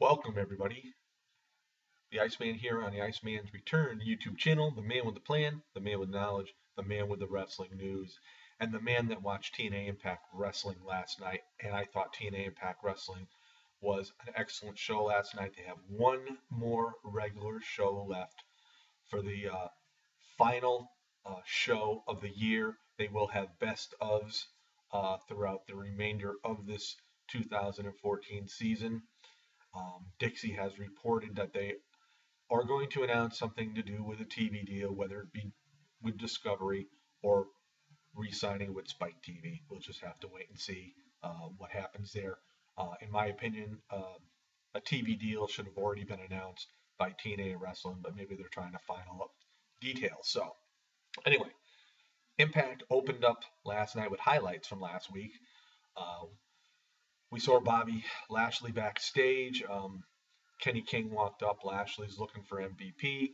Welcome, everybody. The Iceman here on the Iceman's Return YouTube channel. The man with the plan, the man with knowledge, the man with the wrestling news, and the man that watched TNA Impact Wrestling last night. And I thought TNA Impact Wrestling was an excellent show last night. They have one more regular show left for the final show of the year. They will have best ofs throughout the remainder of this 2014 season. Dixie has reported that they are going to announce something to do with a TV deal, whether it be with Discovery or re-signing with Spike TV. We'll just have to wait and see what happens there. In my opinion, a TV deal should have already been announced by TNA Wrestling, but maybe they're trying to final up details. So, anyway, Impact opened up last night with highlights from last week. Uh, we saw Bobby Lashley backstage. Kenny King walked up. Lashley's looking for MVP.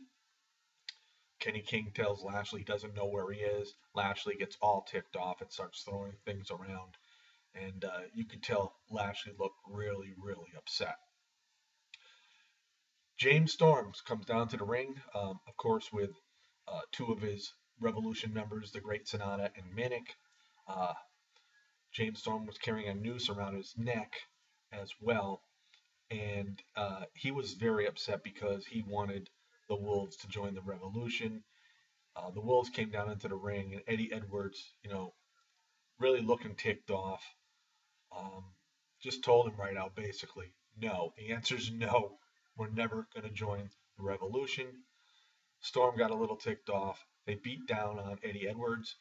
Kenny King tells Lashley he doesn't know where he is. Lashley gets all ticked off and starts throwing things around. And you could tell Lashley looked really, really upset. James Storms comes down to the ring, of course, with two of his Revolution members, the Great Sonata and Minic. James Storm was carrying a noose around his neck as well. And he was very upset because he wanted the Wolves to join the Revolution. The Wolves came down into the ring, and Eddie Edwards, really looking ticked off, just told him right out, basically, no. The answer is no. We're never going to join the Revolution. Storm got a little ticked off. They beat down on Eddie Edwards.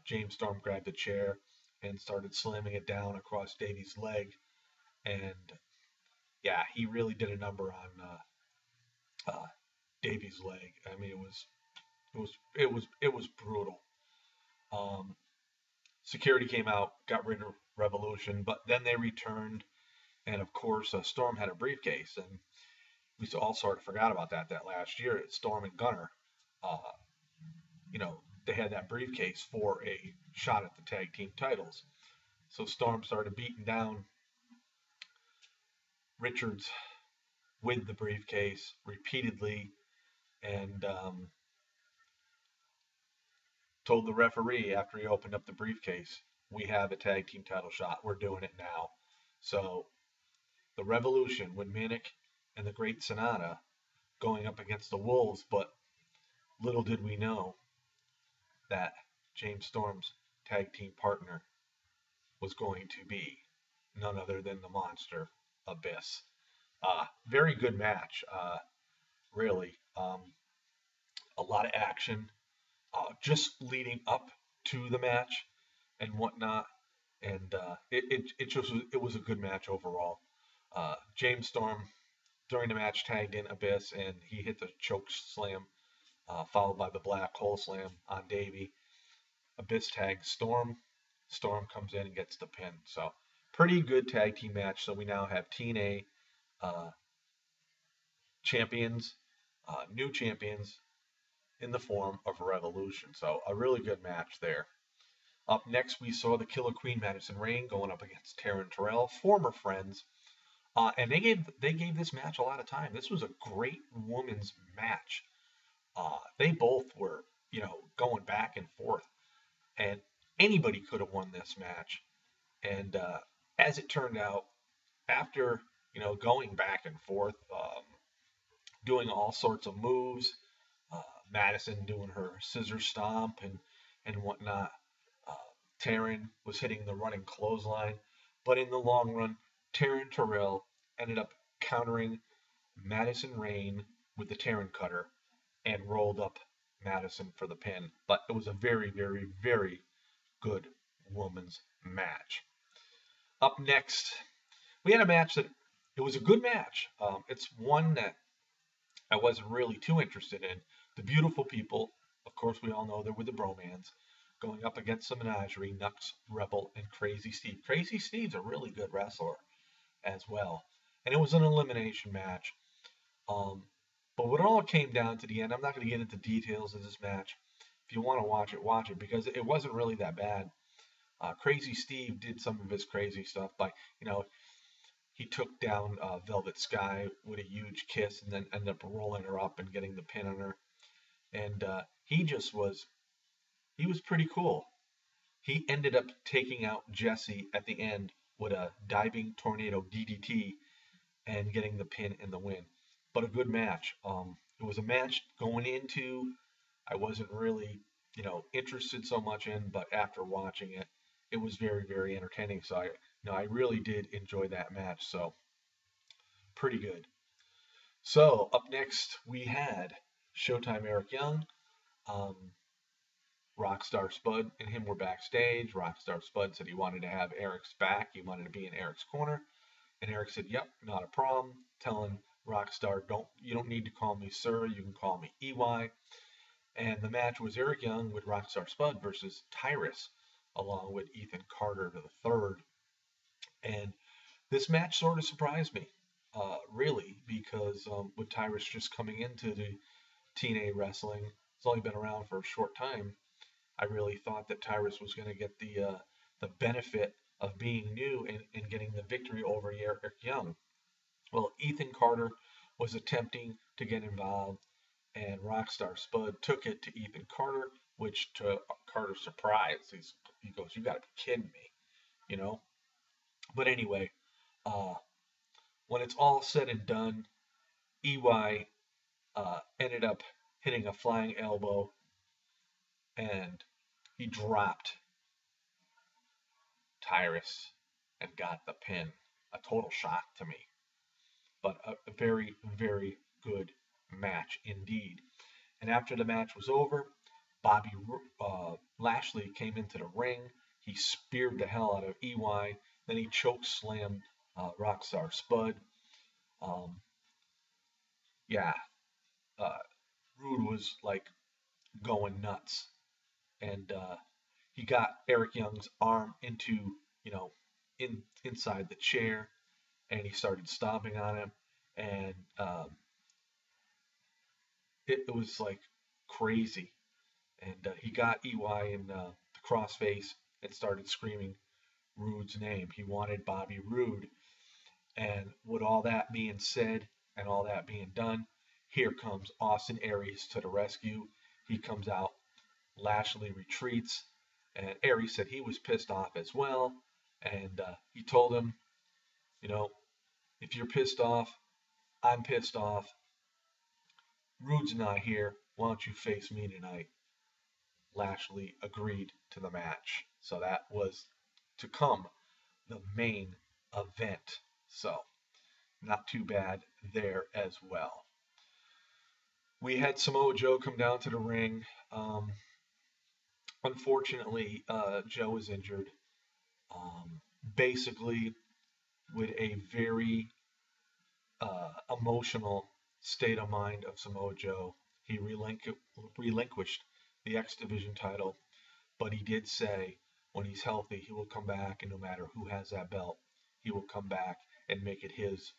James Storm grabbed a chair and started slamming it down across Davy's leg. And yeah, he really did a number on Davy's leg. I mean, it was brutal. Security came out, got rid of Revolution, but then they returned, and of course, Storm had a briefcase, and we all sort of forgot about that last year. Storm and Gunner, uh, they had that briefcase for a shot at the tag team titles. So Storm started beating down Richards with the briefcase repeatedly, and told the referee after he opened up the briefcase, we have a tag team title shot. We're doing it now. So the Revolution with Minic and the Great Sonata going up against the Wolves, but little did we know that James Storm's tag team partner was going to be none other than the monster Abyss. Very good match, really. A lot of action, just leading up to the match and whatnot, and it was a good match overall. James Storm during the match tagged in Abyss, and he hit the choke slam, followed by the black hole slam on Davey. Abyss tags Storm. Storm comes in and gets the pin. So pretty good tag team match. So we now have TNA champions, new champions in the form of Revolution. So a really good match there. Up next, we saw the Killer Queen Madison Rayne going up against Taryn Terrell, former friends, and they gave this match a lot of time. This was a great women's match. They both were going back and forth, and anybody could have won this match. And as it turned out, after going back and forth, doing all sorts of moves, Madison doing her scissor stomp and whatnot. Taryn was hitting the running clothesline, but in the long run, Taryn Terrell ended up countering Madison Rayne with the Taryn cutter and rolled up Madison for the pin. But it was a very, very, very good women's match. Up next, we had a match that it was a good match. It's one that I wasn't really too interested in. The Beautiful People, of course, we all know they're with the Bromans, going up against the Menagerie, Nux, Rebel, and Crazy Steve. Crazy Steve's a really good wrestler as well. And it was an elimination match. But when it all came down to the end, I'm not going to get into details of this match. If you want to watch it, because it wasn't really that bad. Crazy Steve did some of his crazy stuff by, he took down Velvet Sky with a huge kiss and then ended up rolling her up and getting the pin on her. And he was pretty cool. He ended up taking out Jesse at the end with a diving tornado DDT and getting the pin and the win. But a good match. It was a match going into I wasn't really, interested so much in, but after watching it, it was very, very entertaining. So I really did enjoy that match. So pretty good. So up next we had Showtime Eric Young, um, Rockstar Spud, and him were backstage. Rockstar Spud said he wanted to have Eric's back. He wanted to be in Eric's corner, and Eric said, "Yep, not a problem." Telling Rockstar, you don't need to call me sir. You can call me EY. And the match was Eric Young with Rockstar Spud versus Tyrus, along with Ethan Carter to the third. And this match sort of surprised me, really, because with Tyrus just coming into the TNA wrestling, it's only been around for a short time. I really thought that Tyrus was going to get the benefit of being new and getting the victory over Eric Young. Well, Ethan Carter was attempting to get involved, and Rockstar Spud took it to Ethan Carter, which to Carter's surprise, he goes, "You got to be kidding me," you know. But anyway, uh, when it's all said and done, EY ended up hitting a flying elbow, and he dropped Tyrus and got the pin. A total shock to me, but a very, very good match indeed. And after the match was over, Bobby Lashley came into the ring. He speared the hell out of EY. Then he choke slammed Rockstar Spud. Um, yeah, uh, Rude was like going nuts, and he got Eric Young's arm into inside the chair, and he started stomping on him, and it was like crazy. And he got EY in the crossface and started screaming Rude's name. He wanted Bobby Roode. And with all that being said and all that being done, here comes Austin Aries to the rescue. He comes out, Lashley retreats, and Aries said he was pissed off as well. And he told him, you know, if you're pissed off, I'm pissed off. Rude's not here. Why don't you face me tonight? Lashley agreed to the match. So that was to come the main event. So not too bad there as well. We had Samoa Joe come down to the ring. Unfortunately, Joe was injured. Um, Basically, with a very emotional state of mind of Samoa Joe, he relinquished the X Division title, but he did say when he's healthy, he will come back, and no matter who has that belt, he will come back and make it his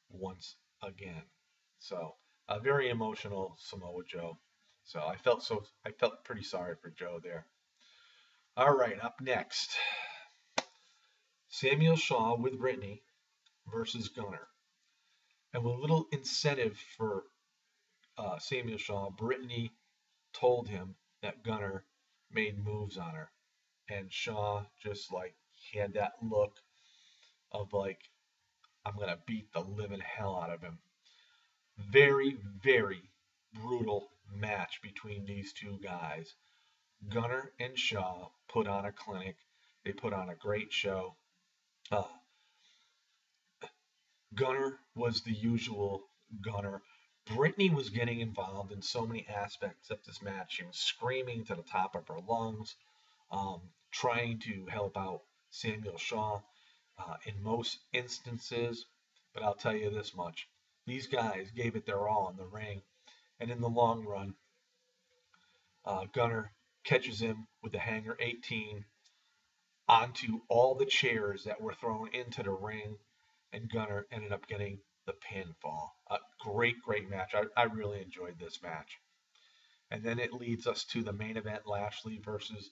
once again. So a very emotional Samoa Joe. So I felt pretty sorry for Joe there. All right, up next, Samuel Shaw with Brittany versus Gunner. And with a little incentive for Samuel Shaw, Brittany told him that Gunner made moves on her. And Shaw just like he had that look of like, I'm going to beat the living hell out of him. Very, very brutal match between these two guys. Gunner and Shaw put on a clinic. They put on a great show. Uh, Gunner was the usual Gunner. Brittany was getting involved in so many aspects of this match. She was screaming to the top of her lungs, trying to help out Samuel Shaw in most instances. But I'll tell you this much. These guys gave it their all in the ring. And in the long run, Gunner catches him with the Hanger 18 onto all the chairs that were thrown into the ring, and Gunner ended up getting the pinfall. A great, great match. I really enjoyed this match. And then it leads us to the main event, Lashley versus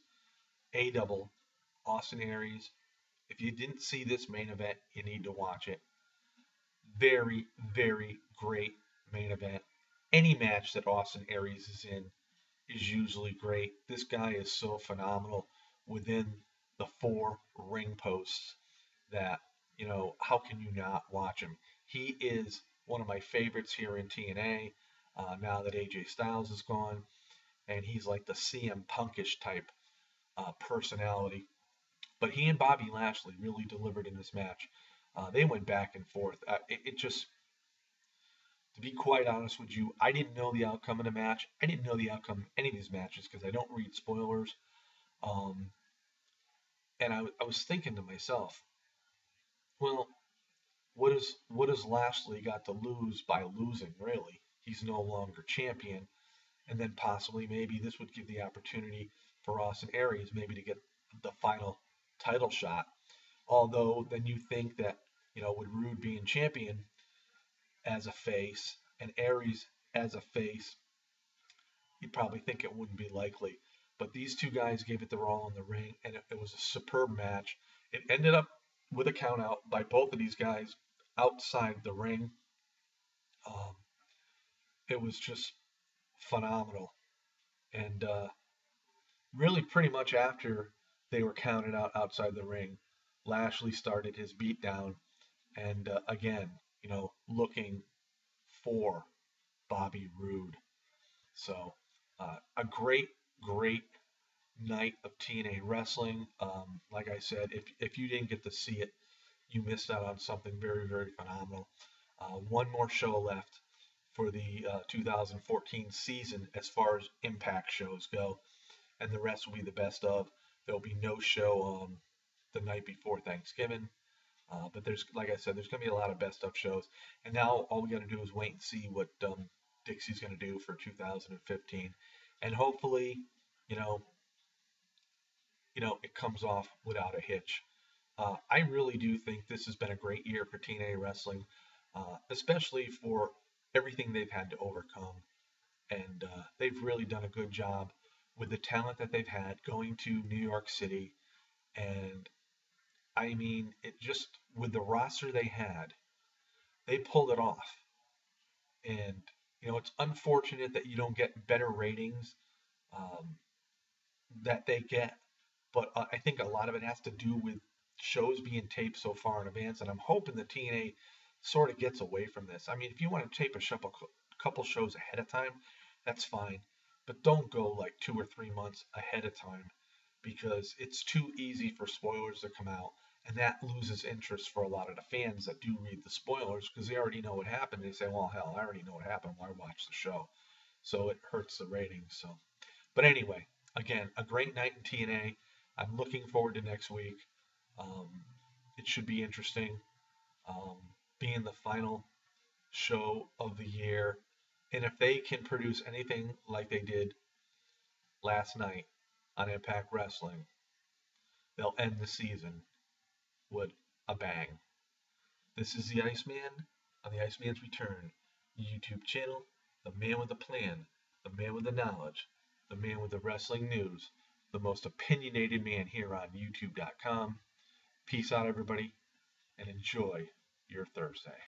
A-Double, Austin Aries. If you didn't see this main event, you need to watch it. Very, very great main event. Any match that Austin Aries is in is usually great. This guy is so phenomenal within the four ring posts that, how can you not watch him? He is one of my favorites here in TNA now that AJ Styles is gone. And he's like the CM Punkish type personality. But he and Bobby Lashley really delivered in this match. They went back and forth. It just, to be quite honest with you, I didn't know the outcome of the match. I didn't know the outcome of any of these matches because I don't read spoilers. Um, and I was thinking to myself, well, what does Lashley got to lose by losing? Really, he's no longer champion, and then possibly maybe this would give the opportunity for Austin Aries maybe to get the final title shot. Although then you think that with Rude being champion as a face and Aries as a face, you'd probably think it wouldn't be likely. But these two guys gave it their all in the ring, and it was a superb match. It ended up with a count out by both of these guys outside the ring. Um, it was just phenomenal. And really, pretty much after they were counted out outside the ring, Lashley started his beatdown. And again, looking for Bobby Roode. So a great, great night of TNA wrestling. Like I said, if you didn't get to see it, you missed out on something very, very phenomenal. One more show left for the 2014 season as far as Impact shows go, and the rest will be the best of. There'll be no show the night before Thanksgiving. But there's, like I said, there's going to be a lot of best of shows. And now all we got to do is wait and see what Dixie's going to do for 2015. And hopefully, you know, it comes off without a hitch. I really do think this has been a great year for TNA wrestling, especially for everything they've had to overcome. And they've really done a good job with the talent that they've had going to New York City. And I mean, it just, with the roster they had, they pulled it off. And, it's unfortunate that you don't get better ratings um, that they get. But I think a lot of it has to do with shows being taped so far in advance. And I'm hoping the TNA sort of gets away from this. I mean, if you want to tape a couple shows ahead of time, that's fine. But don't go like 2 or 3 months ahead of time because it's too easy for spoilers to come out. And that loses interest for a lot of the fans that do read the spoilers because they already know what happened. They say, well, hell, I already know what happened. Why watch the show? So it hurts the ratings. So, but anyway, again, a great night in TNA. I'm looking forward to next week. Um, it should be interesting. Um, Being the final show of the year. And if they can produce anything like they did last night on Impact Wrestling, they'll end the season with a bang. This is the Iceman on the Iceman's Return YouTube channel. The man with the plan, the man with the knowledge, the man with the wrestling news, the most opinionated man here on YouTube.com. Peace out, everybody, and enjoy your Thursday.